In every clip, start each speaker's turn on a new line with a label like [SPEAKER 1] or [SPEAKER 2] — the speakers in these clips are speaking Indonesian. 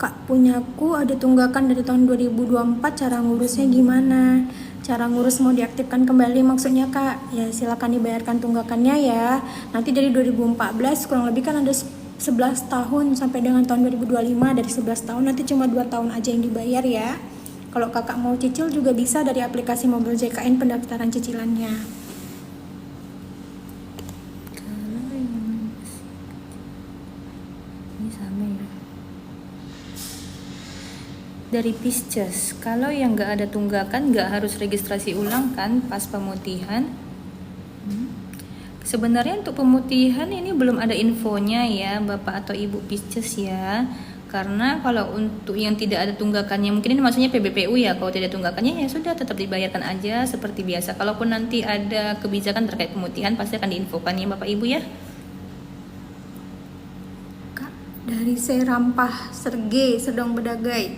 [SPEAKER 1] Kak, punyaku ada tunggakan dari tahun 2024, cara ngurusnya gimana? Cara ngurus mau diaktifkan kembali maksudnya Kak? Ya silakan dibayarkan tunggakannya ya. Nanti dari 2014 kurang lebih kan ada 11 tahun sampai dengan tahun 2025, dari 11 tahun nanti cuma 2 tahun aja yang dibayar ya. Kalau kakak mau cicil juga bisa dari aplikasi mobil JKN pendaftaran cicilannya.
[SPEAKER 2] Ini sama ya. Dari Pisces, kalau yang nggak ada tunggakan nggak harus registrasi ulang kan pas pemutihan. Sebenarnya untuk pemutihan ini belum ada infonya ya Bapak atau Ibu Pisces ya. Karena kalau untuk yang tidak ada tunggakannya, mungkin ini maksudnya PBPU ya, kalau tidak ada tunggakannya ya sudah tetap dibayarkan aja seperti biasa. Kalaupun nanti ada kebijakan terkait pemutihan pasti akan diinfokan ya Bapak Ibu ya.
[SPEAKER 1] Kak, dari Serampah Serge Sedang Bedagai,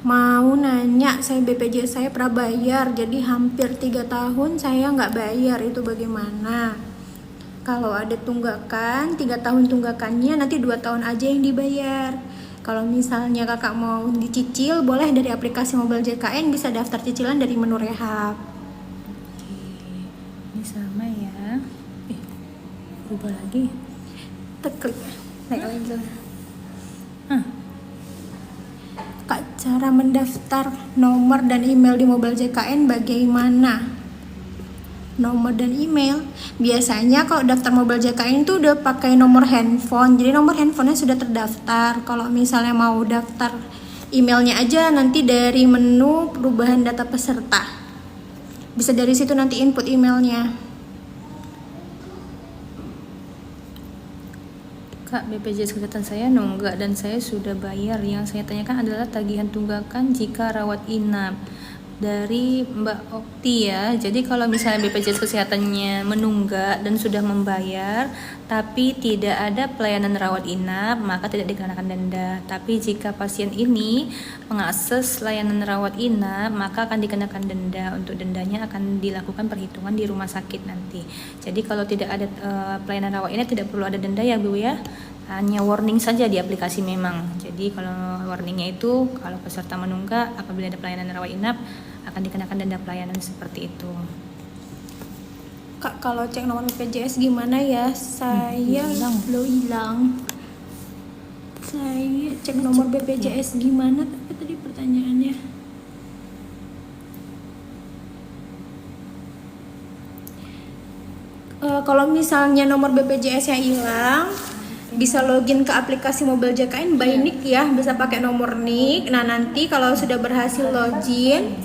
[SPEAKER 1] mau nanya, saya BPJS saya prabayar, jadi hampir 3 tahun saya nggak bayar, itu bagaimana? Kalau ada tunggakan, 3 tahun tunggakannya, nanti 2 tahun aja yang dibayar. Kalau misalnya kakak mau dicicil, boleh dari aplikasi mobil JKN, bisa daftar cicilan dari menu rehab.
[SPEAKER 2] Oke, ini sama ya. Berubah lagi.
[SPEAKER 1] Teklik, naik lagi. Kak, cara mendaftar nomor dan email di mobil JKN bagaimana? Nomor dan email, biasanya kalau daftar mobil JKN itu udah pakai nomor handphone, jadi nomor handphonenya sudah terdaftar. Kalau misalnya mau daftar emailnya aja, nanti dari menu perubahan data peserta, bisa dari situ nanti input emailnya.
[SPEAKER 2] Kak, BPJS Kesehatan saya nunggak dan saya sudah bayar. Yang saya tanyakan adalah tagihan tunggakan jika rawat inap dari Mbak Okti ya. Jadi kalau misalnya BPJS Kesehatannya menunggak dan sudah membayar tapi tidak ada pelayanan rawat inap, maka tidak dikenakan denda. Tapi jika pasien ini mengakses layanan rawat inap, maka akan dikenakan denda. Untuk dendanya akan dilakukan perhitungan di rumah sakit nanti. Jadi kalau tidak ada pelayanan rawat inap tidak perlu ada denda ya Bu ya. Hanya warning saja di aplikasi memang. Jadi kalau warningnya itu kalau peserta menunggak apabila ada pelayanan rawat inap akan dikenakan denda pelayanan seperti itu.
[SPEAKER 1] Kak, kalau cek nomor BPJS gimana ya? Saya belum hilang. Saya cek nomor BPJS gimana? Tapi tadi pertanyaannya. Kalau misalnya nomor BPJS-nya hilang, bisa login ke aplikasi mobil JKN by NIK ya, bisa pakai nomor NIK. Nah nanti kalau sudah berhasil login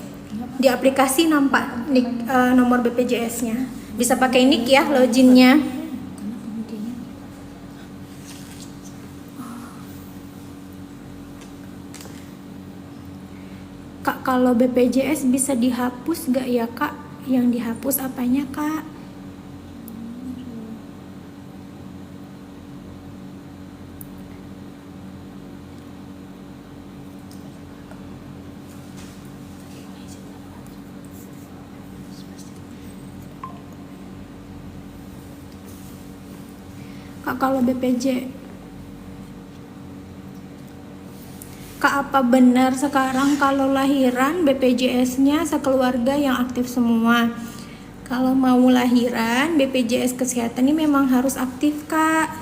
[SPEAKER 1] di aplikasi nampak NIK, nomor BPJS-nya. Bisa pakai NIK ya loginnya. Kak, kalau BPJS bisa dihapus gak ya Kak? Yang dihapus apanya Kak? Kak, kalau Kak, apa benar sekarang kalau lahiran BPJS-nya sekeluarga yang aktif semua? Kalau mau lahiran, BPJS Kesehatan ini memang harus aktif Kak.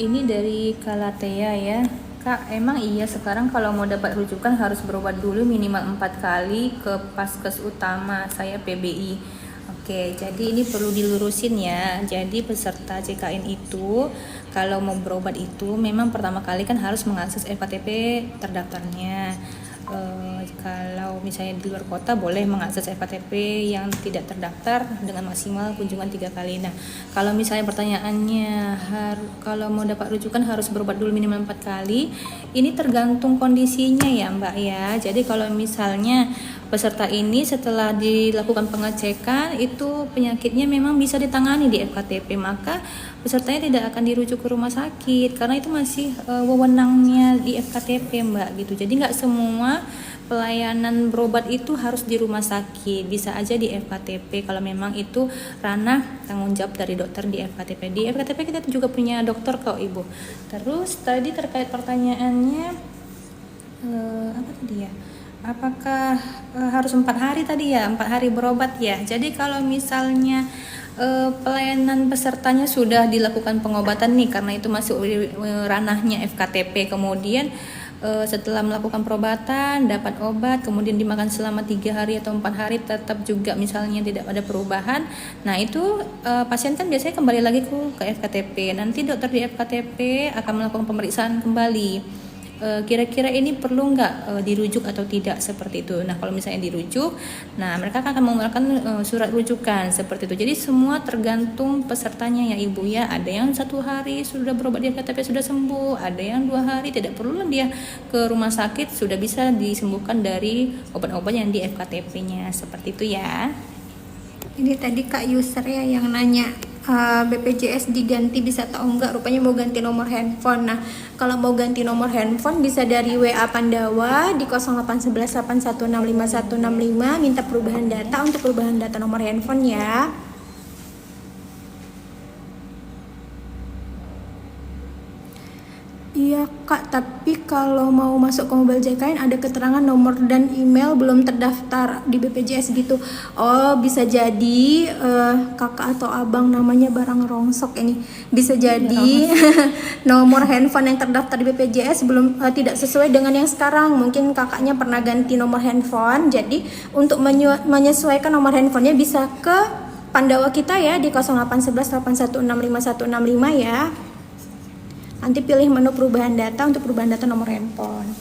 [SPEAKER 2] Ini dari Kalatea ya. Kak, emang iya sekarang kalau mau dapat rujukan harus berobat dulu minimal 4 kali ke Paskes Utama saya PBI. Oke, jadi ini perlu dilurusin ya. Jadi peserta JKN itu kalau mau berobat itu memang pertama kali kan harus mengakses FKTP terdaftarnya. Kalau misalnya di luar kota boleh mengakses FKTP yang tidak terdaftar dengan maksimal kunjungan 3 kali. Nah, kalau misalnya pertanyaannya kalau mau dapat rujukan harus berobat dulu minimal 4 kali, ini tergantung kondisinya ya Mbak ya. Jadi kalau misalnya peserta ini setelah dilakukan pengecekan itu penyakitnya memang bisa ditangani di FKTP, maka pesertanya tidak akan dirujuk ke rumah sakit karena itu masih wewenangnya di FKTP Mbak gitu. Jadi nggak semua pelayanan berobat itu harus di rumah sakit, bisa aja di FKTP kalau memang itu ranah tanggung jawab dari dokter di FKTP. Di FKTP kita juga punya dokter kok Ibu. Terus tadi terkait pertanyaannya apa tadi ya? Apakah harus 4 hari tadi ya, 4 hari berobat ya. Jadi kalau misalnya pelayanan pesertanya sudah dilakukan pengobatan nih, karena itu masuk ranahnya FKTP, kemudian setelah melakukan perobatan dapat obat, kemudian dimakan selama 3 hari atau 4 hari tetap juga misalnya tidak ada perubahan, nah itu pasien kan biasanya kembali lagi ke FKTP. Nanti dokter di FKTP akan melakukan pemeriksaan kembali, kira-kira ini perlu nggak dirujuk atau tidak, seperti itu. Nah kalau misalnya dirujuk, nah mereka akan mengeluarkan surat rujukan seperti itu. Jadi semua tergantung pesertanya ya Ibu ya. Ada yang 1 hari sudah berobat di FKTP sudah sembuh, ada yang 2 hari tidak perlu dia ke rumah sakit, sudah bisa disembuhkan dari obat-obat yang di FKTP-nya, seperti itu ya.
[SPEAKER 1] Ini tadi Kak user ya yang nanya BPJS diganti bisa atau enggak, rupanya mau ganti nomor handphone. Nah kalau mau ganti nomor handphone bisa dari WA Pandawa di 0811816515, minta perubahan data untuk perubahan data nomor handphone ya. Iya Kak, tapi kalau mau masuk ke Mobile JKN ada keterangan nomor dan email belum terdaftar di BPJS gitu. Oh bisa jadi kakak atau abang namanya barang rongsok ini. Bisa jadi nomor handphone yang terdaftar di BPJS belum tidak sesuai dengan yang sekarang. Mungkin kakaknya pernah ganti nomor handphone. Jadi untuk menyesuaikan nomor handphonenya bisa ke Pandawa kita ya di 0811816515 ya. Nanti pilih menu perubahan data untuk perubahan data nomor handphone.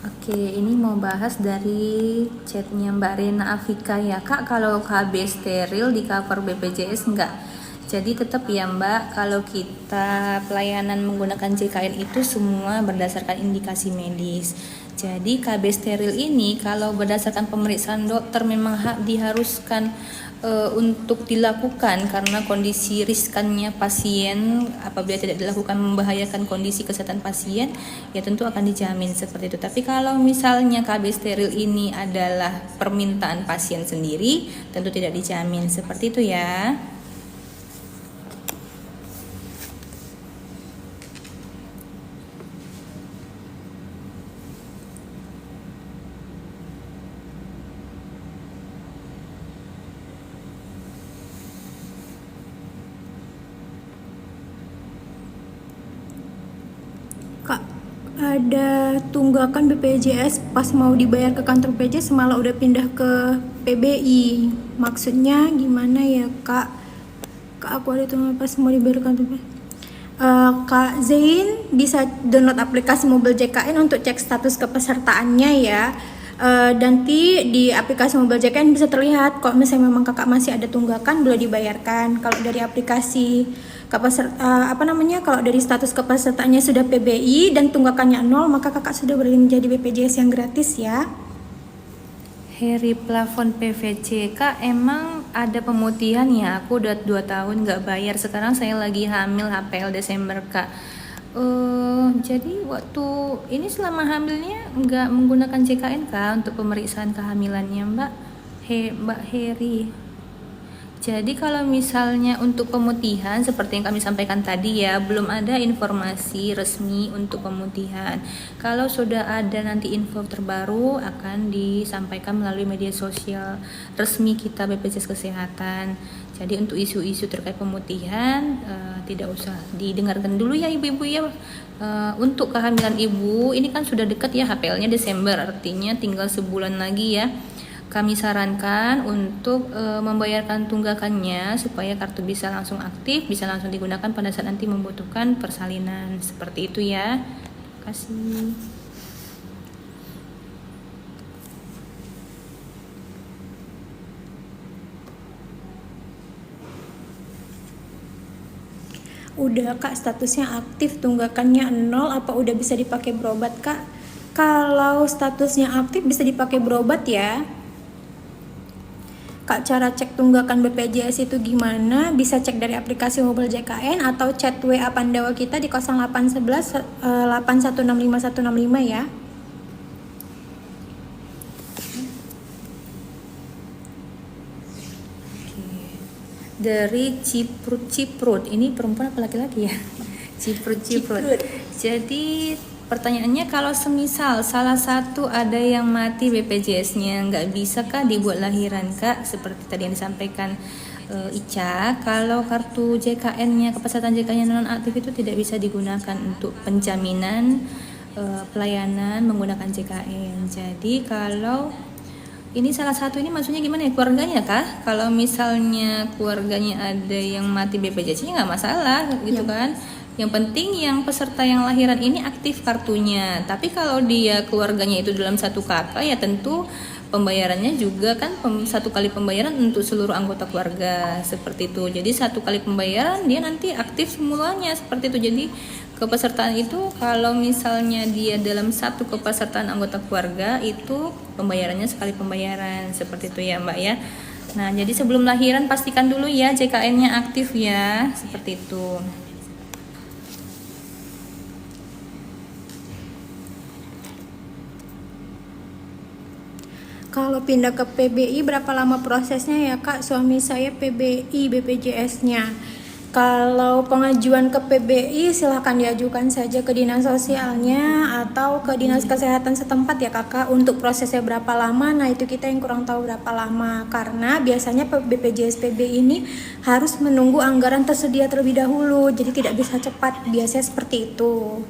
[SPEAKER 2] Oke, ini mau bahas dari chatnya Mbak Rena Afika ya Kak. Kalau KB steril di cover BPJS enggak? Jadi tetap ya Mbak, kalau kita pelayanan menggunakan JKN itu semua berdasarkan indikasi medis. Jadi KB steril ini kalau berdasarkan pemeriksaan dokter memang diharuskan untuk dilakukan karena kondisi riskannya pasien, apabila tidak dilakukan membahayakan kondisi kesehatan pasien, ya tentu akan dijamin seperti itu. Tapi kalau misalnya KB steril ini adalah permintaan pasien sendiri, tentu tidak dijamin seperti itu ya.
[SPEAKER 1] Kak, ada tunggakan BPJS pas mau dibayar ke kantor BPJS malah udah pindah ke PBI. Maksudnya gimana ya Kak? Kak aku ada tunggakan pas mau dibayar ke kantor BPJS. Kak Zain bisa download aplikasi Mobile JKN untuk cek status kepesertaannya ya. Nanti di aplikasi Mobile JKN bisa terlihat kalau misalnya memang kakak masih ada tunggakan boleh dibayarkan. Kalau dari aplikasi kalau dari status kepesertaannya sudah PBI dan tunggakannya 0, maka kakak sudah boleh menjadi BPJS yang gratis ya.
[SPEAKER 2] Heri plafon PVC Kak, emang ada pemutihan ya? Aku udah 2 tahun nggak bayar, sekarang saya lagi hamil HPL Desember Kak. Jadi waktu ini selama hamilnya nggak menggunakan JKN Kak untuk pemeriksaan kehamilannya Mbak Heri. Jadi kalau misalnya untuk pemutihan seperti yang kami sampaikan tadi ya, belum ada informasi resmi untuk pemutihan. Kalau sudah ada nanti info terbaru akan disampaikan melalui media sosial resmi kita BPJS Kesehatan. Jadi untuk isu-isu terkait pemutihan tidak usah didengarkan dulu ya ibu-ibu ya. Untuk kehamilan ibu ini kan sudah dekat ya, HPL-nya Desember, artinya tinggal sebulan lagi ya. Kami sarankan untuk membayarkan tunggakannya supaya kartu bisa langsung aktif, bisa langsung digunakan pada saat nanti membutuhkan persalinan. Seperti itu ya. Terima kasih.
[SPEAKER 1] Udah Kak, statusnya aktif, tunggakannya 0, apa udah bisa dipakai berobat Kak? Kalau statusnya aktif bisa dipakai berobat ya Kak. Cara cek tunggakan BPJS itu gimana? Bisa cek dari aplikasi Mobile JKN atau chat WA Pandawa kita di 0811 8165 165 ya.
[SPEAKER 2] dari Ciprut. Ini perempuan apa laki-laki ya? Ciprut. Jadi pertanyaannya, kalau semisal salah satu ada yang mati BPJS-nya, nggak bisa kah dibuat lahiran, Kak? Seperti tadi yang disampaikan Ica, kalau kartu JKN-nya, kepesertaan JKN-nya non-aktif itu tidak bisa digunakan untuk penjaminan pelayanan menggunakan JKN. Jadi kalau ini salah satu, ini maksudnya gimana ya, keluarganya kah? Kalau misalnya keluarganya ada yang mati BPJS-nya nggak masalah gitu kan. Yang penting yang peserta yang lahiran ini aktif kartunya. Tapi kalau dia keluarganya itu dalam satu kakak, ya tentu pembayarannya juga kan satu kali pembayaran untuk seluruh anggota keluarga seperti itu. Jadi satu kali pembayaran dia nanti aktif semuanya seperti itu. Jadi kepesertaan itu kalau misalnya dia dalam satu kepesertaan anggota keluarga itu pembayarannya sekali pembayaran seperti itu ya Mbak ya. Nah jadi sebelum lahiran pastikan dulu ya JKN-nya aktif ya, seperti itu.
[SPEAKER 1] Kalau pindah ke PBI berapa lama prosesnya ya Kak? Suami saya PBI BPJS-nya. Kalau pengajuan ke PBI silahkan diajukan saja ke dinas sosialnya atau ke dinas kesehatan setempat ya Kakak. Untuk prosesnya berapa lama, nah itu kita yang kurang tahu berapa lama. Karena biasanya BPJS PBI ini harus menunggu anggaran tersedia terlebih dahulu, jadi tidak bisa cepat, biasanya seperti itu.